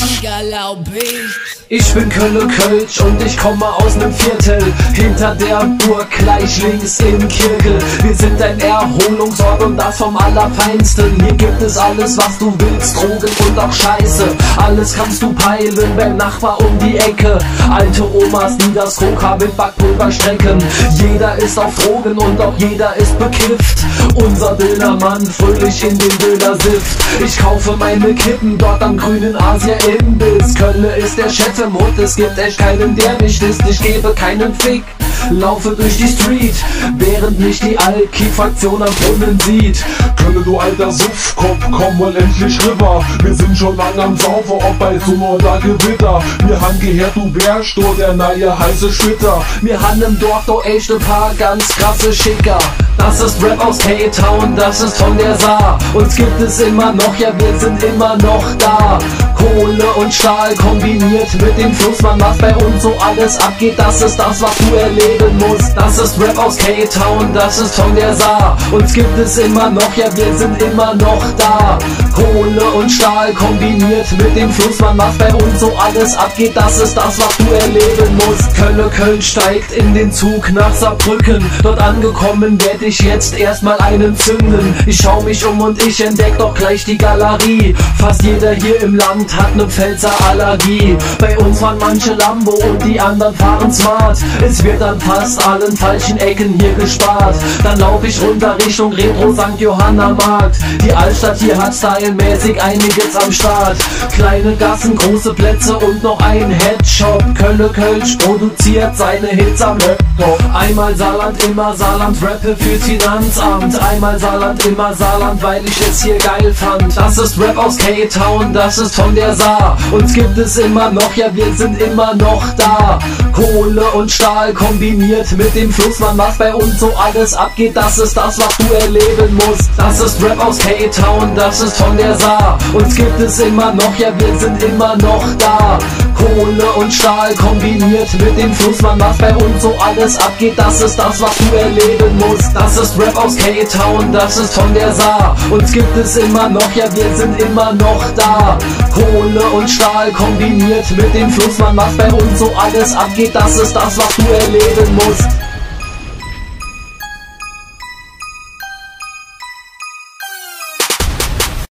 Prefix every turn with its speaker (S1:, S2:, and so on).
S1: Sieger, glaub ich.
S2: Ich bin Kölle Kölsch und ich komme aus nem Viertel hinter der Burg, gleich links im Kirkel. Wir sind ein Erholungsort und das vom Allerfeinsten. Hier gibt es alles, was du willst, Drogen und auch Scheiße. Alles kannst du peilen beim Nachbar um die Ecke. Alte Omas, die das Coca mit Backpulver strecken. Jeder ist auf Drogen und auch jeder ist bekifft. Unser Dönermann fröhlich in den Dönersift. Ich kaufe meine Kippen dort am grünen Asia-Imbiss. Kölle ist der Chef im Hut, es gibt echt keinen, der mich disst. Ich gebe keinen Fick, laufe durch die Street, während mich die Alki-Fraktion am Brunnen sieht.
S3: Kölle, du alter Suffkopf, komm mal endlich rüber. Wir sind schon lang am Saufen, ob bei Sonne oder Gewitter. Wir han gehört, du wärst dort der neue heiße Schwitter.
S2: Wir han im Dorf doch echt ein paar ganz krasse Schicker. Das ist Rap aus K-Town, das ist von der Saar. Uns gibt es immer noch, ja wir sind immer noch da. Kohle und Stahl kombiniert mit dem Fluss, man, was bei uns so alles abgeht, das ist das, was du erleben musst. Das ist Rap aus K-Town, das ist von der Saar. Uns gibt es immer noch, ja wir sind immer noch da. Kohle und Stahl kombiniert mit dem Fluss, man, was bei uns so alles abgeht, das ist das, was du erleben musst. Kölle Köln steigt in den Zug nach Saarbrücken. Dort angekommen werd ich jetzt erstmal einen zünden. Ich schau mich um und ich entdeck doch gleich die Galerie. Fast jeder hier im Land hat ne Pfälzer Allergie. Bei uns fahren manche Lambo und die anderen fahren smart. Es wird an fast allen falschen Ecken hier gespart. Dann lauf ich runter Richtung Retro St. Johanna Markt. Die Altstadt hier hat stylemäßig einiges am Start. Kleine Gassen, große Plätze und noch ein Headshop. Kölle Kölsch produziert seine Hits am Laptop. Einmal Saarland, immer Saarland, rappe fürs Finanzamt. Einmal Saarland, immer Saarland, weil ich es hier geil fand. Das ist Rap aus K-Town, das ist von der Saar. Uns gibt es immer noch, ja wir sind immer noch da. Kohle und Stahl kombiniert mit dem Fluss, man, was bei uns so alles abgeht, das ist das, was du erleben musst. Das ist Rap aus K-Town, das ist von der Saar. Uns gibt es immer noch, ja wir sind immer noch da. Kohle und Stahl kombiniert mit dem Fluss, man, was bei uns so alles abgeht, das ist das, was du erleben musst. Das ist Rap aus K-Town, das ist von der Saar. Uns gibt es immer noch, ja wir sind immer noch da. Kohle und Stahl kombiniert mit dem Fluss, man, was bei uns so alles abgeht, das ist das, was du erleben musst.